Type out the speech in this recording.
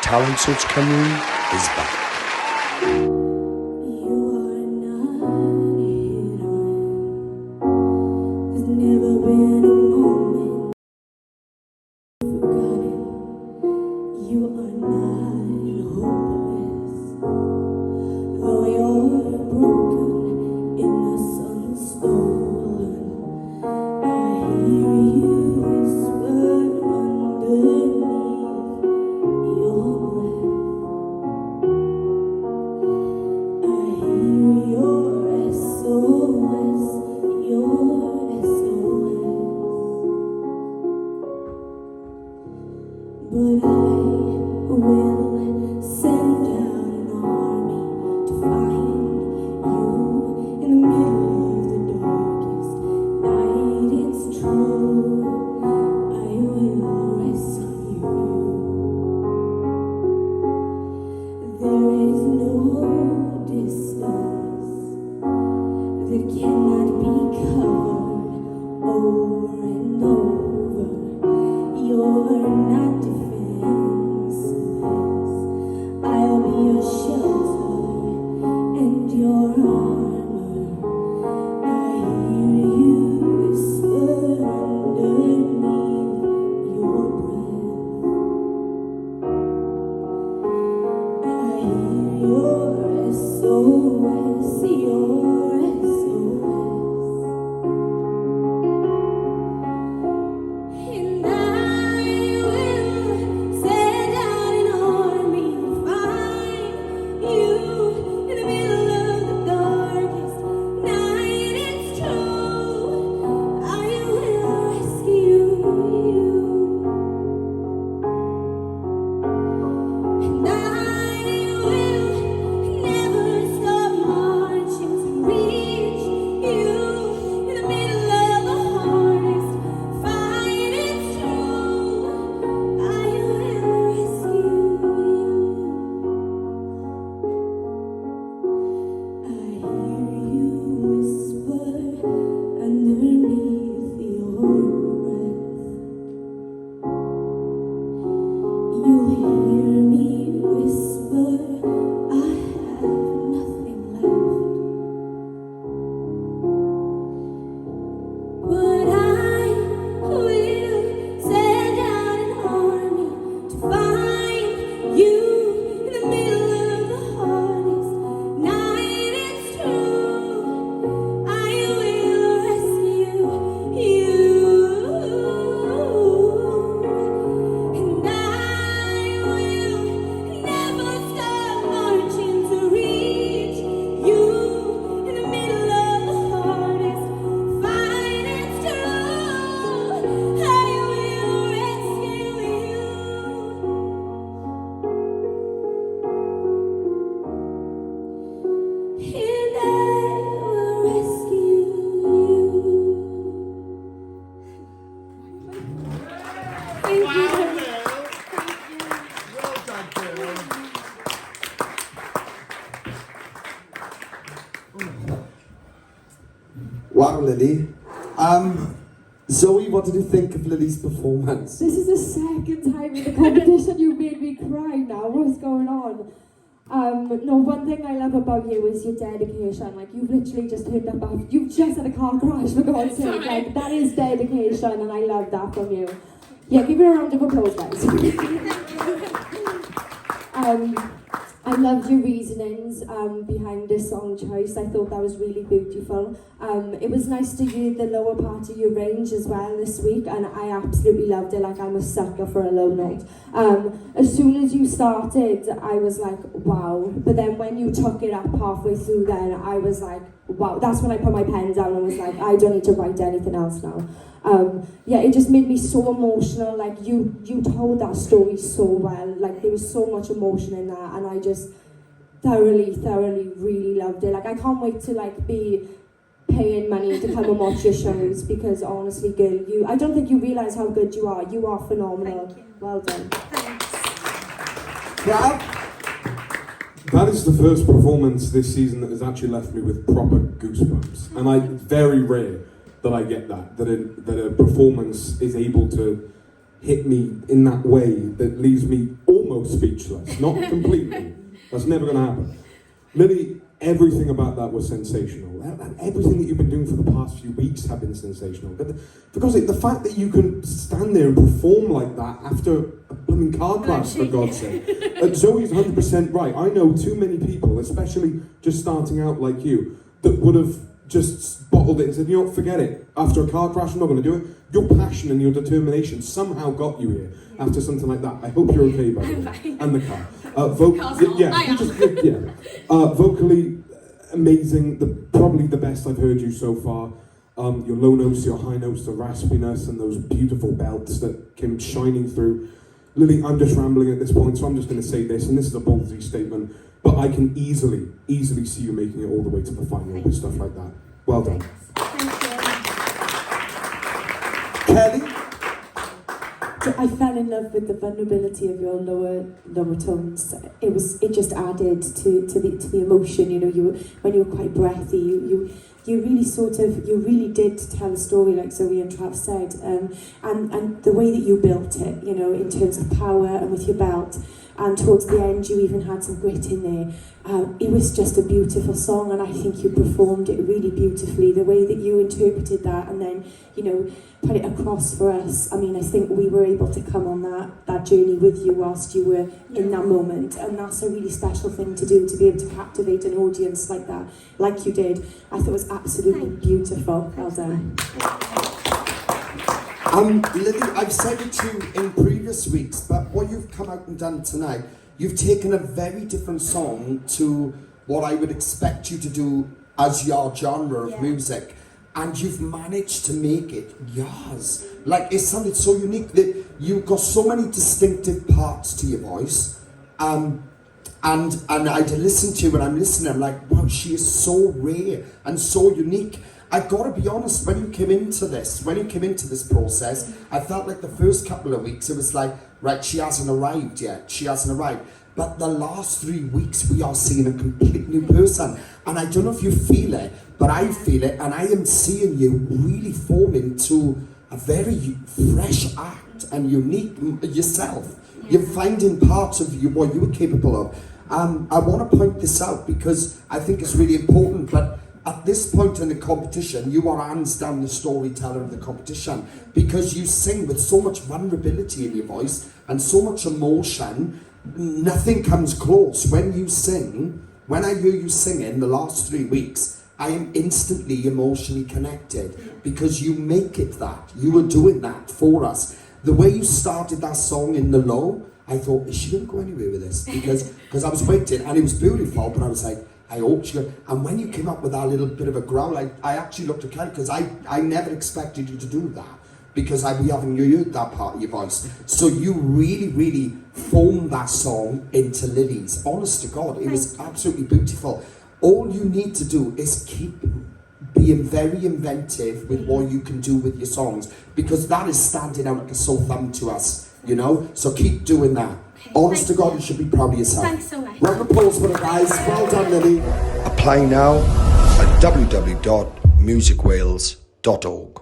Talent Search Cymru is back. But I will send out an army to find you in the middle of the darkest night. It's true, I will rescue you. There is no distance that cannot be covered over and over. You're not defenseless. I'll be your shelter and your armor. I hear you whisper underneath your breath. I hear your SOS, your SOS. And I send out an army to find you in the middle of the darkest night. It's true, I will rescue you. And I will never stop marching to reach you in the middle of the hardest fight. It's true, I will rescue you. I hear you whisper underneath your breath. You hear me whisper, I have nothing left. But I will send out an army to find you in the middle of the hardest night. It's true, I will rescue you. And I will never stop marching to reach you in the middle of the hardest fight. It's true, I will rescue you. And I will rescue you. Thank you. Wow, Lily. Zoe, what did you think of Lily's performance? This is the second time in the competition you made me cry now. What's going on? No, one thing I love about you is your dedication. Like, you've literally just turned up after, you've just had a car crash, for God's sake. Like, that is dedication, and I love that from you. Yeah, give her a round of applause, guys. I loved your reasonings behind this song choice. I thought that was really beautiful. It was nice to hear the lower part of your range as well this week, and I absolutely loved it. Like, I'm a sucker for a low note. As soon as you started, I was like, wow. But then when you took it up halfway through, then I was like, wow. That's when I put my pen down and was like, I don't need to write anything else now. Yeah, it just made me so emotional. Like, you told that story so well. Like, there was so much emotion in that, and I just thoroughly really loved it. Like, I can't wait to like be paying money to come and watch your shows, because honestly, girl, I don't think you realise how good you are. You are phenomenal. Thank you. Well done. Thanks. Yeah. That is the first performance this season that has actually left me with proper goosebumps, and it's very rare that I get that a performance is able to hit me in that way that leaves me almost almost speechless, not completely. That's never going to happen. Lily, everything about that was sensational. And everything that you've been doing for the past few weeks have been sensational. But because the fact that you can stand there and perform like that after a blooming car crash, for God's sake. Zoe's 100% right. I know too many people, especially just starting out like you, that would have just bottled it and said, you know what, forget it. After a car crash, I'm not going to do it. Your passion and your determination somehow got you here after something like that. I hope you're okay, by the way. And the car. Vocally amazing. Probably the best I've heard you so far. Your low notes, your high notes, the raspiness, and those beautiful belts that came shining through. Lily, I'm just rambling at this point, so I'm just going to say this, and this is a ballsy statement, but I can easily see you making it all the way to the final with stuff like that. Well done. Kelly? I fell in love with the vulnerability of your lower tones. It just added to the emotion. You know, when you were quite breathy, you really did tell a story, like Zoe and Trav said, and the way that you built it, you know, in terms of power and with your belt, and towards the end you even had some grit in there. It was just a beautiful song, and I think you performed it really beautifully. The way that you interpreted that, and then, you know, put it across for us. I mean, I think we were able to come on that journey with you whilst you were in that moment, and that's a really special thing to do, to be able to captivate an audience like that, like you did. I thought it was absolutely beautiful. Well done. Lily, I've said it to you in previous weeks, but what you've come out and done tonight, you've taken a very different song to what I would expect you to do as your genre of music. And you've managed to make it yours. Like, it sounded so unique that you've got so many distinctive parts to your voice. And I listen to you, and I'm listening, I'm like, wow, she is so rare and so unique. I've got to be honest, when you came into this process, I felt like the first couple of weeks, it was like, right, she hasn't arrived yet, But the last 3 weeks, we are seeing a complete new person. And I don't know if you feel it, but I feel it, and I am seeing you really form into a very fresh act and unique yourself. You're finding parts of you, what you were capable of. I want to point this out because I think it's really important, but at this point in the competition, you are hands down the storyteller of the competition, because you sing with so much vulnerability in your voice and so much emotion. Nothing comes close. When you sing, when I hear you singing the last 3 weeks, I am instantly emotionally connected, because you make it that. You were doing that for us. The way you started that song in the low, I thought, is she going to go anywhere with this? Because I was waiting, and it was beautiful, but I was like, I hope she goes. And when you came up with that little bit of a growl, I actually looked at Kelly, because I never expected you to do that, because we haven't heard that part of your voice. So you really formed that song into Lily's. Honest to God, it was absolutely beautiful. All you need to do is keep being very inventive with what you can do with your songs, because that is standing out like a sore thumb to us, you know? So keep doing that. Honest to God, you should be proud of yourself. Thanks so much. Round of applause for the guys. Well done, Lily. Apply now at www.musicwales.org.